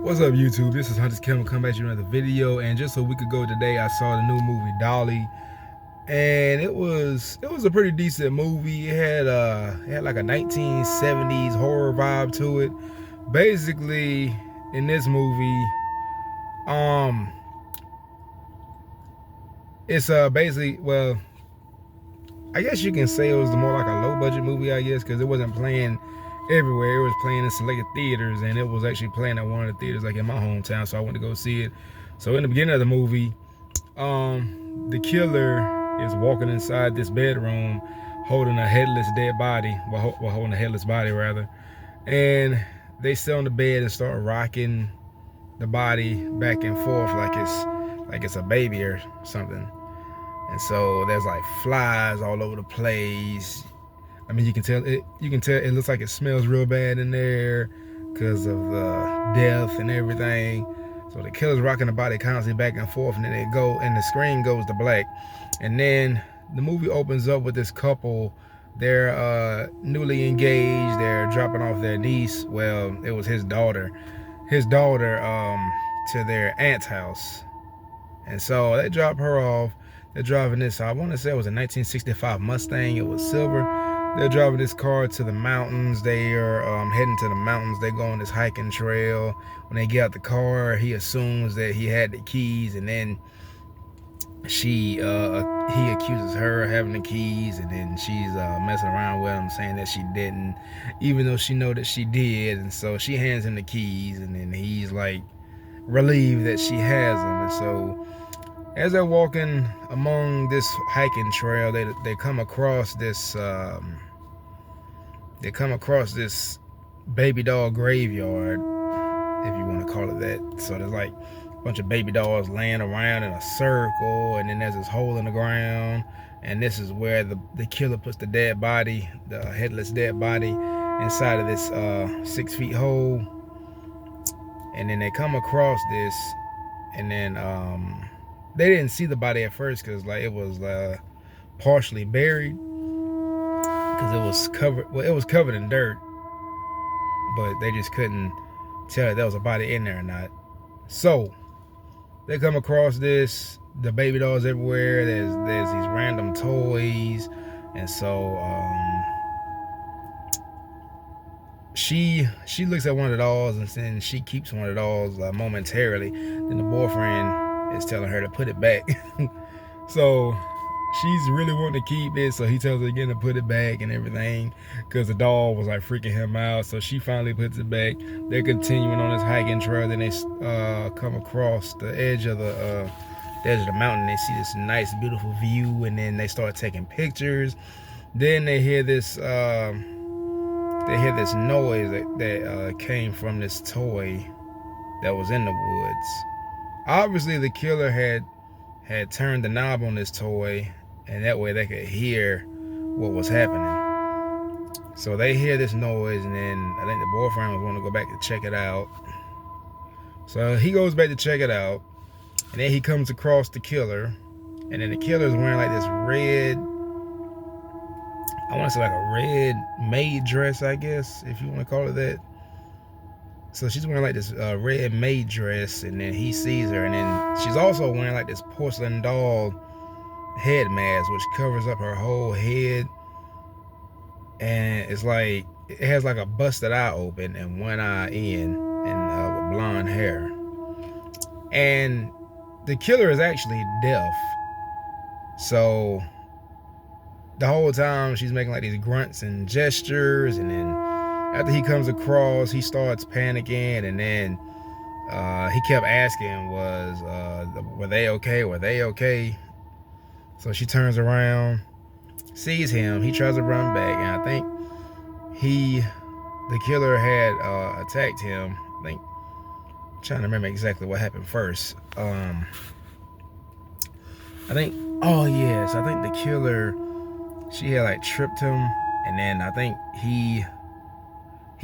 What's up, YouTube? This is Hunter's Kevin coming at you with another video. And just a week ago today, I saw the new movie Dolly, and it was a pretty decent movie. It had like a 1970s horror vibe to it. Basically, in this movie, um, it's basically, well, I guess you can say it was more like a low budget movie, I guess, because it wasn't playing everywhere. It was playing in selected theaters, and it was actually playing at one of the theaters like in my hometown, so I went to go see it. So in the beginning of the movie, the killer is walking inside this bedroom holding a headless dead body, well holding a headless body rather, and they sit on the bed and start rocking the body back and forth like it's a baby or something. And so there's like flies all over the place. I mean, you can tell it looks like it smells real bad in there because of the death and everything. So the killer's rocking the body constantly back and forth, and then the screen goes to black. And then the movie opens up with this couple. They're newly engaged. They're dropping off their niece. Well, it was his daughter to their aunt's house. And so they drop her off. They're driving this, I want to say it was a 1965 Mustang. It was silver. They're driving this car to the mountains. They are heading to the mountains. They go on this hiking trail. When they get out the car, he assumes that he had the keys, and then he accuses her of having the keys, and then she's messing around with him, saying that she didn't, even though she know that she did. And so she hands him the keys, and then he's like relieved that she has them. And so as they're walking among this hiking trail, they come across this baby doll graveyard, if you want to call it that. So there's like a bunch of baby dolls laying around in a circle, and then there's this hole in the ground, and this is where the killer puts the dead body, the headless dead body, inside of this 6 feet hole. And then they come across this, and then they didn't see the body at first because like it was partially buried, because it was covered in dirt, but they just couldn't tell if there was a body in there or not. So they come across this, the baby dolls everywhere. There's these random toys, and so she looks at one of the dolls, and then she keeps one of the dolls momentarily. Then the boyfriend is telling her to put it back. So she's really wanting to keep it, so he tells her again to put it back and everything, because the doll was like freaking him out. So she finally puts it back. They're continuing on this hiking trail. Then they come across the edge of the mountain. They see this nice beautiful view, and then they start taking pictures. Then they hear this noise that came from this toy that was in the woods. Obviously the killer had turned the knob on this toy, and that way they could hear what was happening. So they hear this noise, and then I think the boyfriend was wanting to go back to check it out. So he goes back to check it out, and then he comes across the killer, and then the killer's wearing like this red, I want to say like a red maid dress, I guess, if you want to call it that. So she's wearing like this red maid dress, and then he sees her, and then she's also wearing like this porcelain doll head mask, which covers up her whole head, and it's like it has like a busted eye open and one eye in, and with blonde hair. And the killer is actually deaf, so the whole time she's making like these grunts and gestures, and then after he comes across, he starts panicking, and then he kept asking, were they okay? Were they okay? So she turns around, sees him. He tries to run back, and I think the killer had attacked him. I'm trying to remember exactly what happened first. I think the killer, she had like tripped him, and then I think he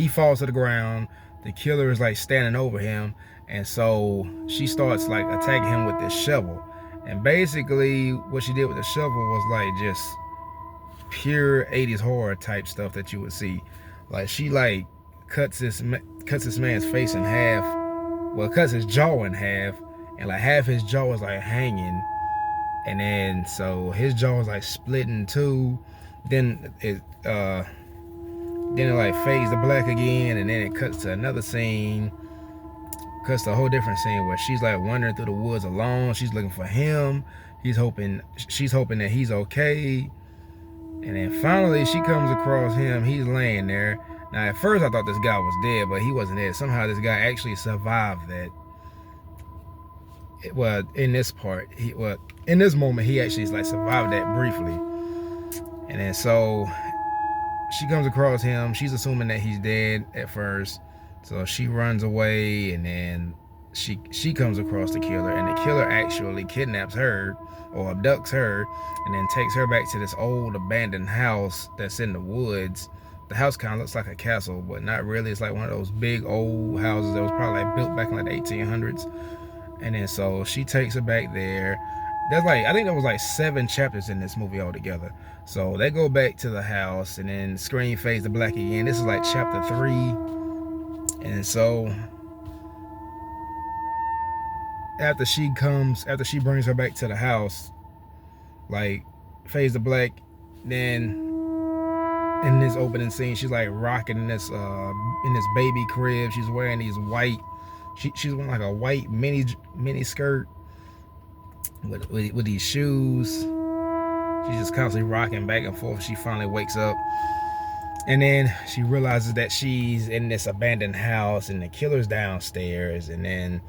falls to the ground. The killer is like standing over him, and so she starts like attacking him with this shovel. And basically what she did with the shovel was like just pure 80s horror type stuff that you would see. Like she like cuts this man's face in half well, cuts his jaw in half, and like half his jaw is like hanging, and then so his jaw is like split in two. Then it like fades to black again, and then it cuts to another scene, cuts to a whole different scene where she's like wandering through the woods alone. She's looking for him. She's hoping that he's okay. And then finally she comes across him. He's laying there. Now at first I thought this guy was dead, but he wasn't dead. Somehow this guy actually survived that. Well, in this moment he actually like survived that briefly. And then so she comes across him. She's assuming that he's dead at first. So she runs away, and then she comes across the killer, and the killer actually kidnaps her or abducts her and then takes her back to this old abandoned house that's in the woods. The house kind of looks like a castle, but not really. It's like one of those big old houses that was probably like built back in like the 1800s. And then so she takes her back there. There's like, I think there was like 7 chapters in this movie altogether. So they go back to the house, and then screen fades to black again. This is like chapter 3. And so after she brings her back to the house, like fades to black, then in this opening scene, she's like rocking in this baby crib. She's wearing these white, she's wearing like a white mini skirt with these shoes. She's just constantly rocking back and forth. She finally wakes up, and then she realizes that she's in this abandoned house and the killer's downstairs. And then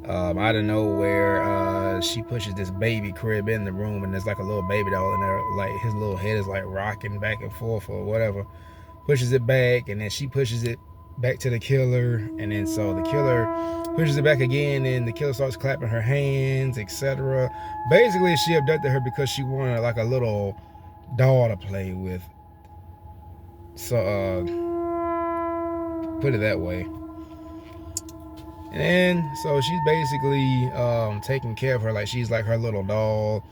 out of nowhere, she pushes this baby crib in the room, and there's like a little baby doll in there. Like his little head is like rocking back and forth or whatever. Pushes it back, and then she pushes it back to the killer, and then so the killer pushes it back again, and the killer starts clapping her hands, etc. Basically, she abducted her because she wanted like a little doll to play with. So put it that way. And so she's basically taking care of her like she's like her little doll,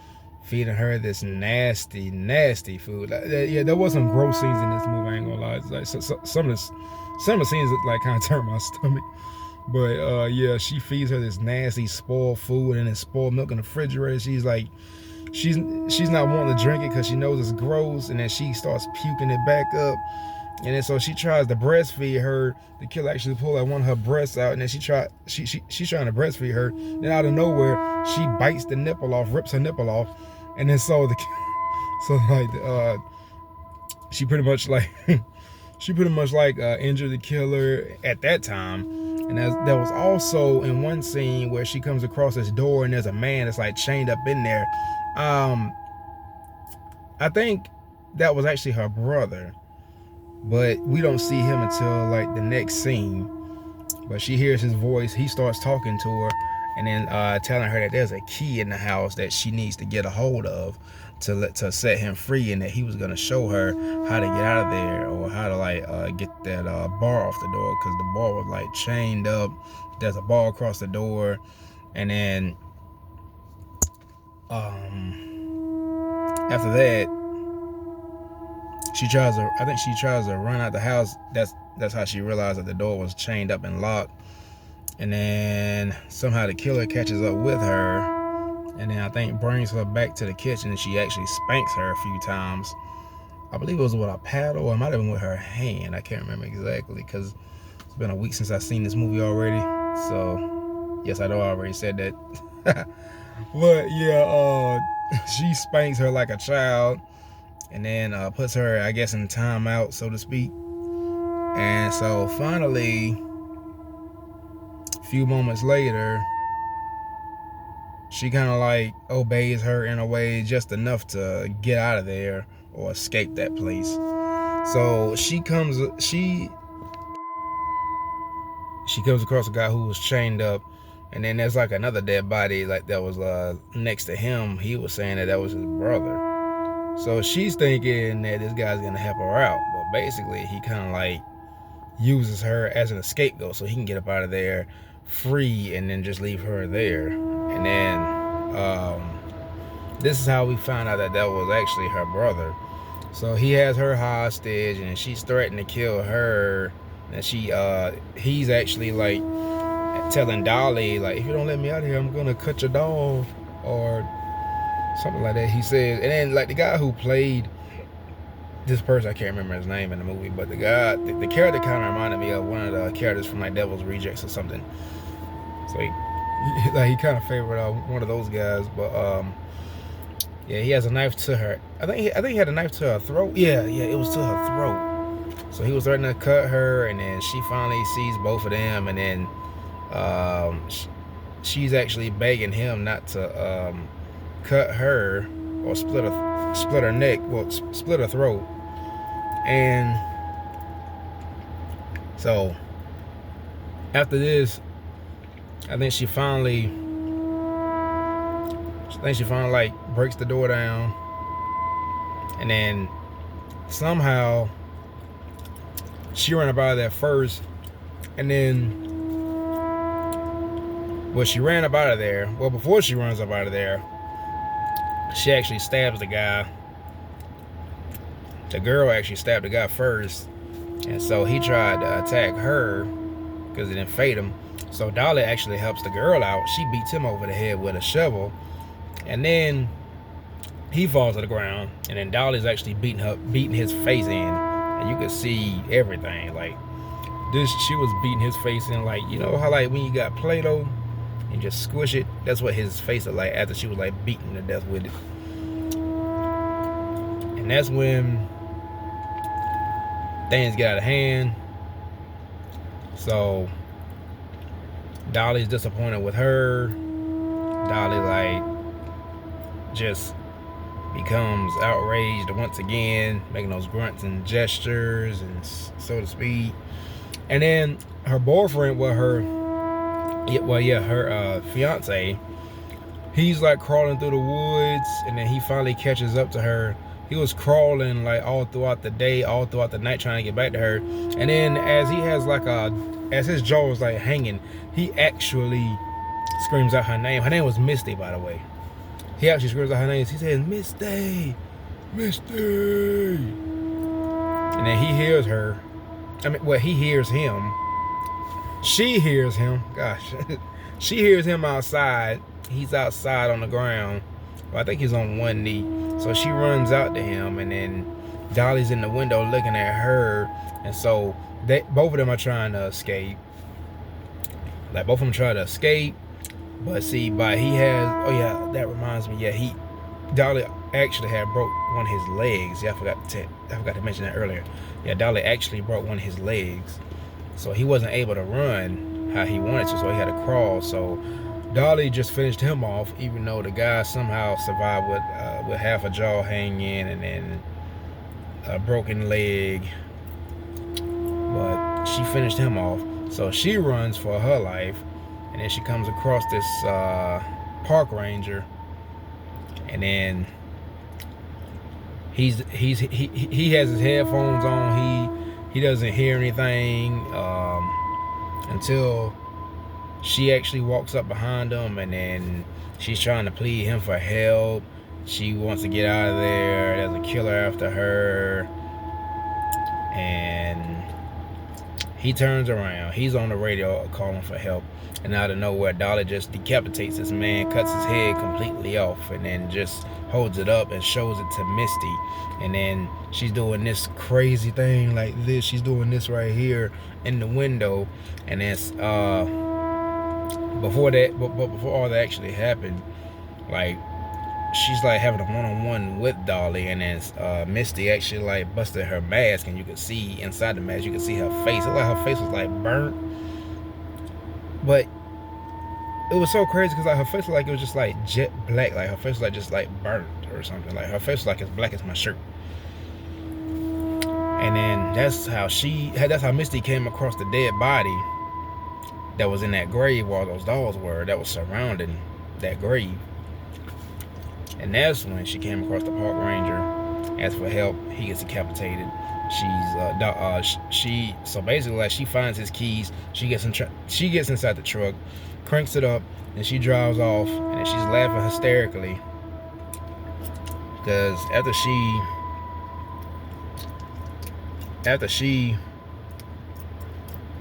feeding her this nasty food. Yeah, there was some gross scenes in this movie, I ain't gonna lie. It's like some of the scenes that like kind of turn my stomach. But yeah, she feeds her this nasty spoiled food and this spoiled milk in the refrigerator. She's like, she's not wanting to drink it because she knows it's gross, and then she starts puking it back up. And then so she tries to breastfeed her. The killer actually pulled like one of her breasts out, and then she's trying to breastfeed her. Then out of nowhere, she bites the nipple off, rips her nipple off, and then so she pretty much injured the killer at that time. And there was also in one scene where she comes across this door, and there's a man that's like chained up in there. I think that was actually her brother, but we don't see him until like the next scene. But she hears his voice. He starts talking to her, and then telling her that there's a key in the house that she needs to get a hold of to set him free, and that he was gonna show her how to get out of there, or how to like get that bar off the door, because the bar was like chained up. There's a bar across the door. And then after that, she tries to run out the house. That's how she realized that the door was chained up and locked. And then somehow the killer catches up with her, and then I think brings her back to the kitchen, and she actually spanks her a few times. I believe it was with a paddle, or it might have been with her hand. I can't remember exactly, because it's been a week since I've seen this movie already. So yes, I know I already said that. But yeah, she spanks her like a child, and then puts her, I guess, in timeout, so to speak. And so finally, a few moments later, she kind of like obeys her in a way just enough to get out of there or escape that place. So she comes across a guy who was chained up, and then there's like another dead body like that was next to him. He was saying that was his brother. So she's thinking that this guy's gonna help her out, but basically he kind of like uses her as an scapegoat so he can get up out of there free, and then just leave her there. And then this is how we found out that was actually her brother. So he has her hostage, and she's threatened to kill her. And he's actually like, telling Dolly, like, if you don't let me out of here, I'm gonna cut your dog, or something like that. He said, and then like the guy who played this person, I can't remember his name in the movie, but the guy, the character kind of reminded me of one of the characters from like Devil's Rejects or something. So he kind of favored one of those guys, but yeah, he has a knife to her. I think he had a knife to her throat. Yeah, it was to her throat. So he was threatening to cut her, and then she finally sees both of them, and then she's actually begging him not to cut her or split her neck, well, split her throat. And so after this, I think she finally like breaks the door down, and then somehow she ran up out of there first, and then she ran up out of there. Well, before she runs up out of there, she actually stabs the guy. The girl actually stabbed the guy first, and so he tried to attack her because it didn't fade him. So Dolly actually helps the girl out. She beats him over the head with a shovel, and then he falls to the ground, and then Dolly's actually beating his face in, and you could see everything. Like this, she was beating his face in, like, you know how like when you got Play-Doh and just squish it, that's what his face looked like after she was like beaten to death with it. And that's when things get out of hand. So Dolly's disappointed with her. Dolly like just becomes outraged once again, making those grunts and gestures, and so to speak. And then her boyfriend, her fiance, he's like crawling through the woods, and then he finally catches up to her. He was crawling like all throughout the day, all throughout the night, trying to get back to her. And then as he has like as his jaw was like hanging, he actually screams out her name. Her name was Misty, by the way. He actually screams out her name. He says, Misty, Misty. And then he hears her. He hears him. She hears him. Gosh. She hears him outside. He's outside on the ground. Well, I think he's on one knee. So she runs out to him, and then Dolly's in the window looking at her. And so both of them are trying to escape. Like, both of them try to escape. But see, that reminds me. Dolly actually had broke one of his legs. Yeah, I forgot to mention that earlier. Yeah, Dolly actually broke one of his legs. So he wasn't able to run how he wanted to, so he had to crawl. So Dolly just finished him off, even though the guy somehow survived with half a jaw hanging and then a broken leg. But she finished him off. So she runs for her life, and then she comes across this park ranger, and then he has his headphones on. He doesn't hear anything until she actually walks up behind him, and then she's trying to plead him for help. She wants to get out of there. There's a killer after her, and he turns around. He's on the radio calling for help, and out of nowhere, Dolly just decapitates this man, cuts his head completely off, and then just holds it up and shows it to Misty. And then she's doing this crazy thing like this. She's doing this right here in the window, and it's before all that actually happened, like, she's like having a one-on-one with Dolly, and then Misty actually like busted her mask, and you could see inside the mask, you could see her face. It looked like her face was like burnt, but it was so crazy because like her face looked like it was just like jet black, like her face was like just like burnt or something. Like her face was like as black as my shirt. And then that's how Misty came across the dead body that was in that grave where all those dolls were, that was surrounding that grave. And that's when she came across the park ranger, asked for help. He gets decapitated. So basically, like, she finds his keys. She gets inside the truck, cranks it up, and she drives off. And then she's laughing hysterically because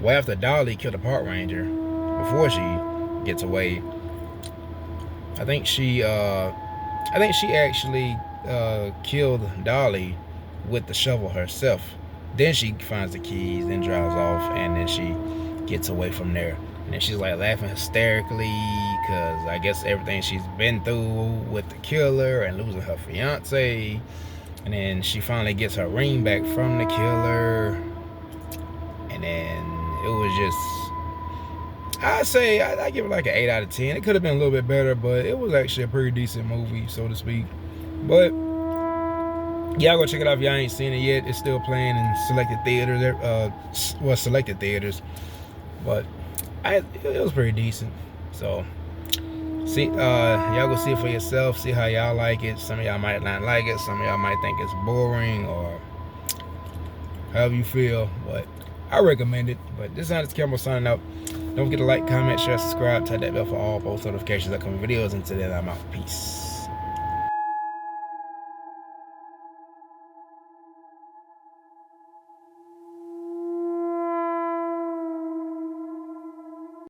after Dolly killed the park ranger, before she gets away. I think she actually killed Dolly with the shovel herself. Then she finds the keys, then drives off, and then she gets away from there. And then she's like laughing hysterically because I guess everything she's been through with the killer and losing her fiance. And then she finally gets her ring back from the killer. And then it was just, I'd say, I give it like an 8 out of 10. It could have been a little bit better, but it was actually a pretty decent movie, so to speak. But y'all go check it out if y'all ain't seen it yet. It's still playing in selected theaters. Selected theaters. But it was pretty decent. So see, y'all go see it for yourself. See how y'all like it. Some of y'all might not like it. Some of y'all might think it's boring or however you feel. But I recommend it. But this is Honest Campbell signing out. Don't forget to like, comment, share, subscribe, tap that bell for all post notifications, upcoming videos. Until then, I'm out. Peace.